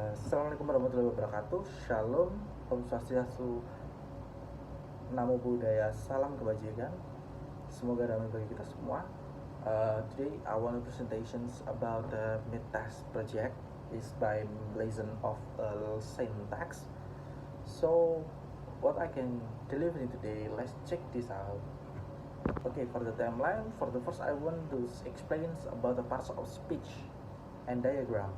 Assalamualaikum warahmatullahi wabarakatuh. Shalom, Om Swastiastu, Namo Buddhaya, salam kebajikan. Semoga damai bagi kita semua. Today I want to presentations about the mid-task project is by Blazon of syntax. So what I can deliver today, let's check this out. Okay, for the timeline, for the first I want to explain about the parts of speech and diagram.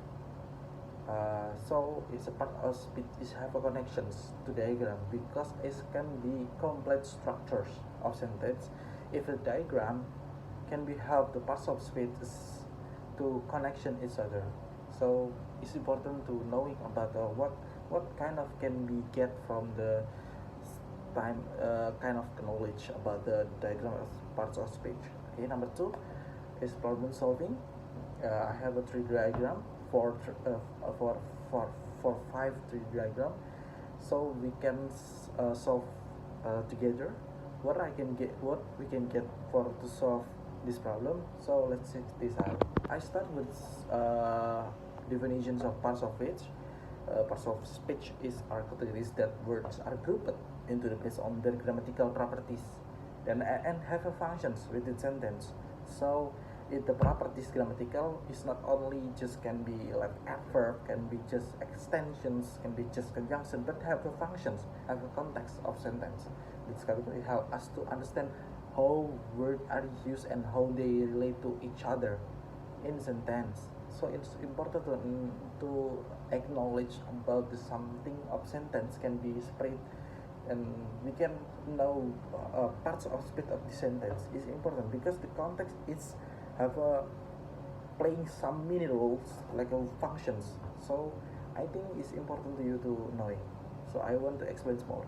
So it's a part of speech is have a connections to diagram because it can be complex structures of sentence. If the diagram can be help the parts of speech to connection each other. So it's important to knowing about what kind of can be get from the time kind of knowledge about the diagram of parts of speech. Okay, number two is problem solving. I have a tree diagram for five tree diagram, so we can solve together what we can get for to solve this problem. So let's check this out. I start with definitions of parts of speech. Parts of speech are categories that words are grouped into the based on their grammatical properties and have a functions within sentence. So if the properties grammatical is not only just can be like adverb, can be just extensions, can be just conjunction, but have the functions, have a context of sentence. This category help us to understand how words are used and how they relate to each other in sentence. So it's important to acknowledge about the something of sentence can be spread, and we can know parts of speech of the sentence is important because the context is have a playing some mini roles like a functions. So I think it's important to you to knowing. So I want to explain more.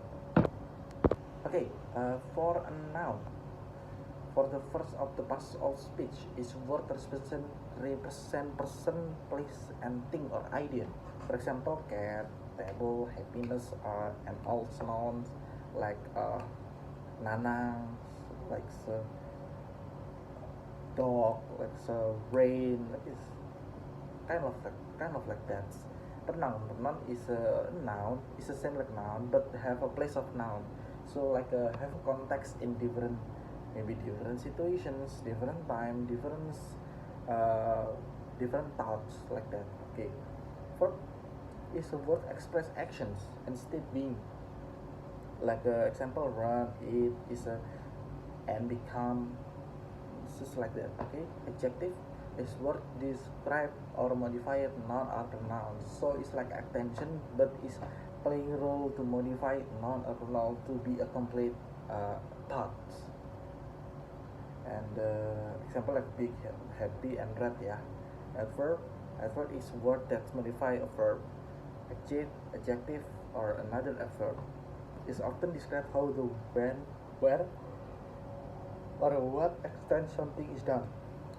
Okay, for a noun, for the first of the parts of speech is word represent person, place, and thing or idea. For example, cat, table, happiness, and all nouns like nana, like dog, like rain, is kind of like that. Pronoun is a noun, is the same like noun, but have a place of noun. So like have a context in different, maybe different situations, different time, uh, different thoughts like that. Okay. Verb is a word express actions instead being. Like example, run, eat is a and become, just like that. Okay. Adjective is word describe or modify noun or pronoun. So it's like attention, but it's playing role to modify noun or pronoun to be a complete thoughts. And example like big, happy, and red. Yeah. Adverb is word that modify a verb. Adjective or another adverb is often describe how the when, where, or what extent something is done.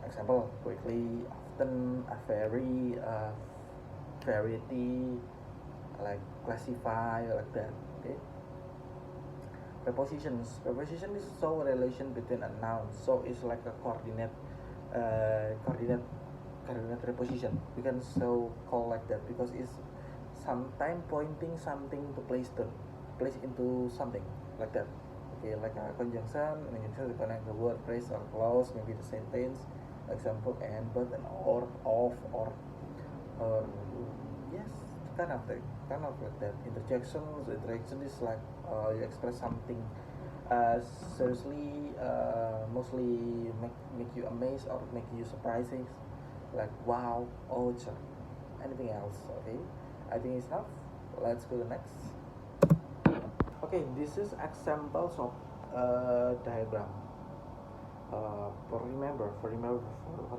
Example, quickly, often, a very, variety, like classify, like that. Okay. Preposition is so relation between a noun, so it's like a coordinate preposition. We can so call like that because it's sometime pointing something to place into something like that. Okay, like a conjunction to connect the word, phrase, or clause, maybe the sentence. Example, and, but, and, or, of, or yes, kind of like that. Interjection is like you express something seriously, mostly make you amazed or make you surprising, like wow, oh, anything else. Okay, I think it's enough. Let's go to the next. Okay, this is examples of diagram. For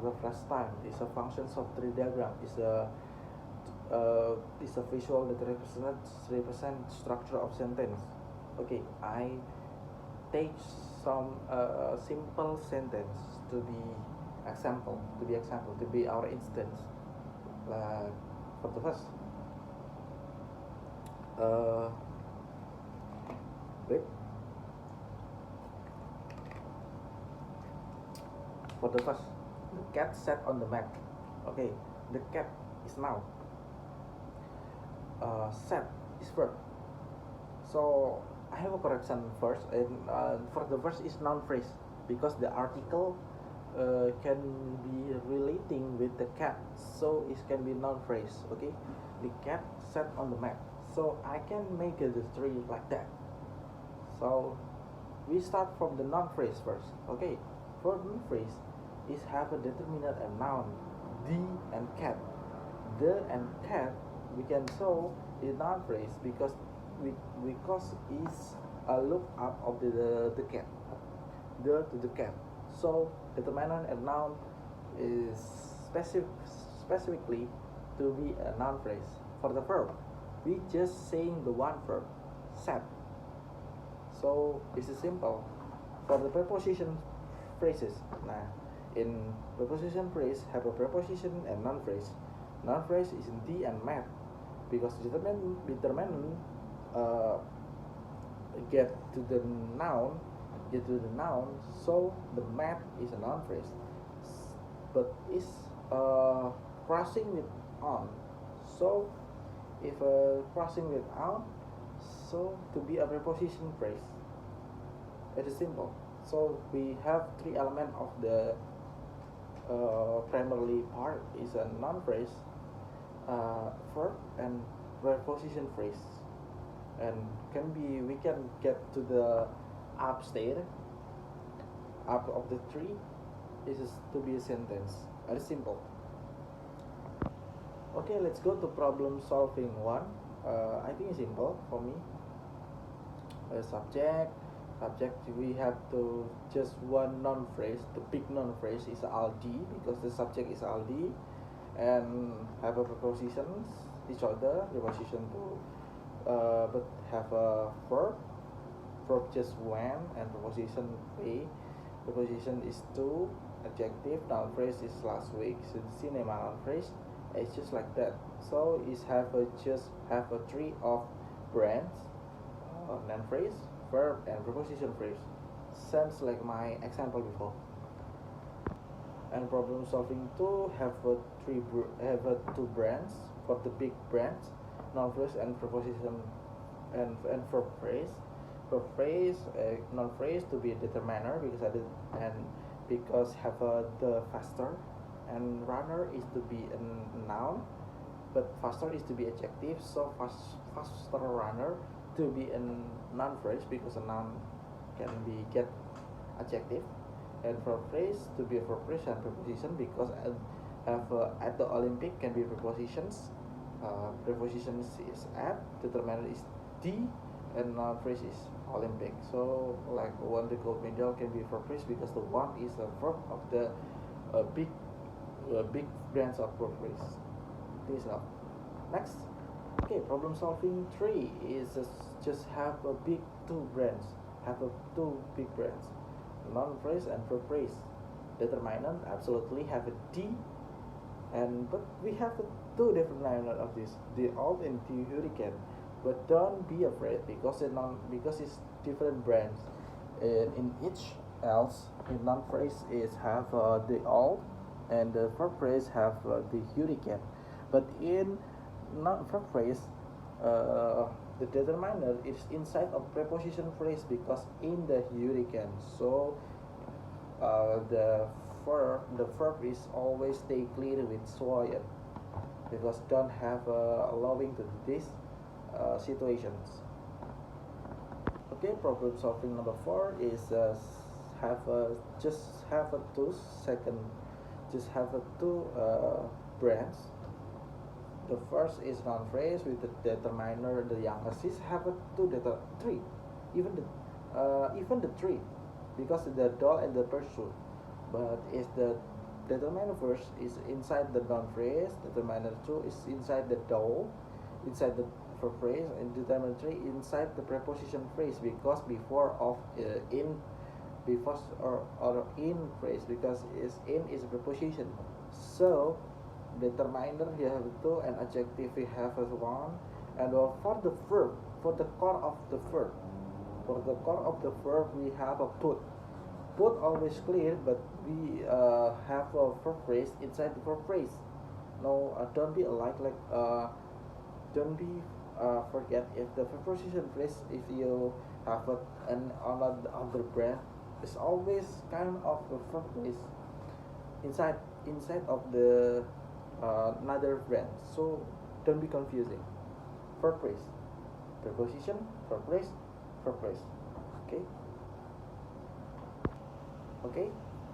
the first time, is a functions of tree diagram is a visual that represent structure of sentence. Okay, I take some simple sentence to be example, to be our instance. Like for the first, wait. For the first, the cat sat on the mat. Okay, the cat is now. set is verb. So I have a correction first, and for the verse is noun phrase because the article can be relating with the cat, so it can be noun phrase. Okay, the cat sat on the mat. So I can make the tree like that. So we start from the noun phrase first. Okay, for noun phrase is have a determinate and noun, the and cat. The and cat we can show in noun phrase we because is a look up of the cat, the to the cat. So determinant and noun is specifically to be a noun phrase. For the verb, we just saying the one verb, sat. So it's simple. For the preposition phrases, nah, in preposition phrase have a preposition and noun phrase. Noun phrase is in the and mat because determinant uh, get to the noun, so the mat is a noun phrase, but is crossing with on. So if crossing with on, so to be a preposition phrase, it is simple. So we have three elements of the primarily part is a noun phrase, verb and preposition phrase, and we can get to the up state up of the tree. This is to be a sentence. Very simple. Okay, let's go to problem solving one. I think it's simple for me. Subject we have to just one noun phrase. The big noun phrase is aldi because the subject is aldi, and have a prepositions each other preposition to but have a verb just when, and preposition be. Preposition is to, adjective noun phrase is last week. So the cinema noun phrase it's just like that. So it's just have a tree of brands, noun phrase, verb, and preposition phrase. Sounds like my example before. And problem solving two have two brands for the big brands, noun phrase and preposition and verb phrase. Verb phrase, noun phrase to be a determiner because I did, and because have the faster, and runner is to be a noun, but faster is to be adjective. So faster runner to be a noun phrase because a noun can be get adjective, and verb phrase to be a verb phrase and preposition because at the Olympic can be prepositions. Prepositions is at, determiner is the, and noun phrase is Olympic. So like won the gold medal can be verb phrase because the one is a verb of the big brands of verb phrase. This is all. Next. Okay, problem solving three is just have a big two brands. Have a two big brands. Noun phrase and verb phrase. Determinant absolutely have a D, and but we have two determinant of this, the alt and the hurricane. But don't be afraid because it's different brands. In each else, in noun phrase is have the alt, and the verb phrase have the hurricane. But in noun verb phrase, the determiner is inside of preposition phrase because in the hurricane. So the verb is always stay clear with soil because don't have allowing to this situations. Okay, problem solving number 4 is just have a two brands. The first is noun phrase with the determiner the youngest is have a three, even the three, because the doll and the pursuit. But is the determiner first is inside the noun phrase, determiner 2 is inside the doll, inside the verb phrase, and determiner 3 inside the preposition phrase because before of in before or in phrase because in is a preposition. So determiner you have 2 and adjective we have as 1, and for the verb, for the core of the verb we have a put always clear, but we have a verb phrase inside the verb phrase. No, don't be alike like don't be forget if the preposition phrase, if you have an another brand, is always kind of a verb phrase inside of the another brand. So don't be confusing. Verb phrase, preposition, verb phrase, verb phrase. Okay. Okay.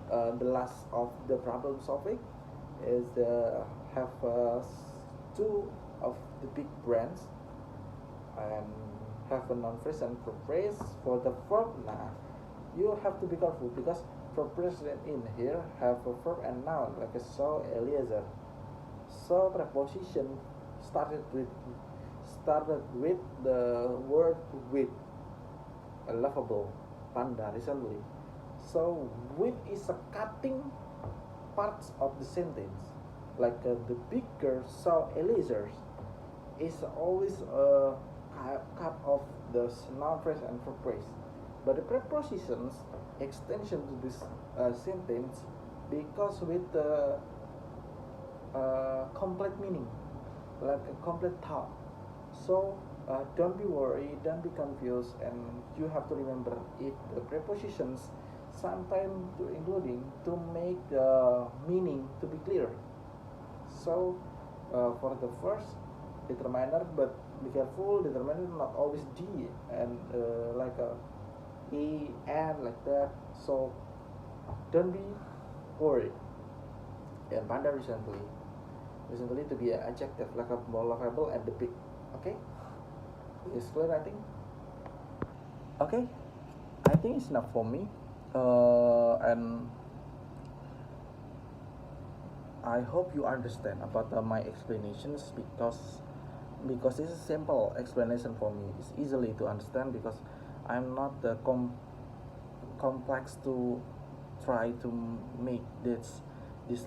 The last of the problem solving is have two of the big brands and have a noun phrase and verb phrase. For the verb, nah, you have to be careful because verb phrase in here have a verb and noun like a saw Eliezer. So preposition started with the word with, a lovable panda recently. So with is a cutting parts of the sentence, like the bigger saw Eliezer is always a cut of the noun phrase and verb phrase. But the prepositions extension to this sentence because with the complete meaning, like a complete thought. So don't be worried, don't be confused, and you have to remember if the prepositions sometimes to including to make the meaning to be clear. So for the first determiner, but be careful, determiner not always D and like a E and like that. So don't be worried. And panda recently to be an adjective like a more lovable and the big. Okay, it's clear, I think. Okay, I think it's enough for me. And I hope you understand about my explanations because this is simple explanation for me. It's easily to understand because I'm not complex to try to make this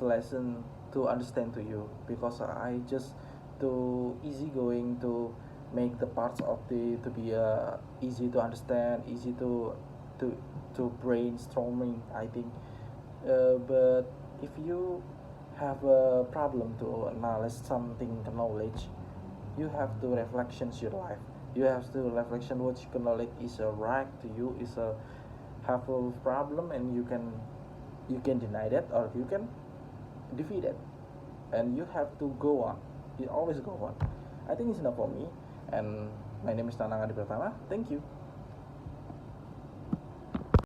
lesson to understand to you, because I just too easy going to make the parts of the to be easy to understand, easy to to brainstorming, I think. But if you have a problem to analyze something knowledge, you have to reflections your life. You have to reflection what you knowledge is a right to you, is a have a problem, and you can deny that or you can defeat it, and you have to go on. You always go on. I think it's enough for me, and my name is Tanang Adi Pratama. Thank you.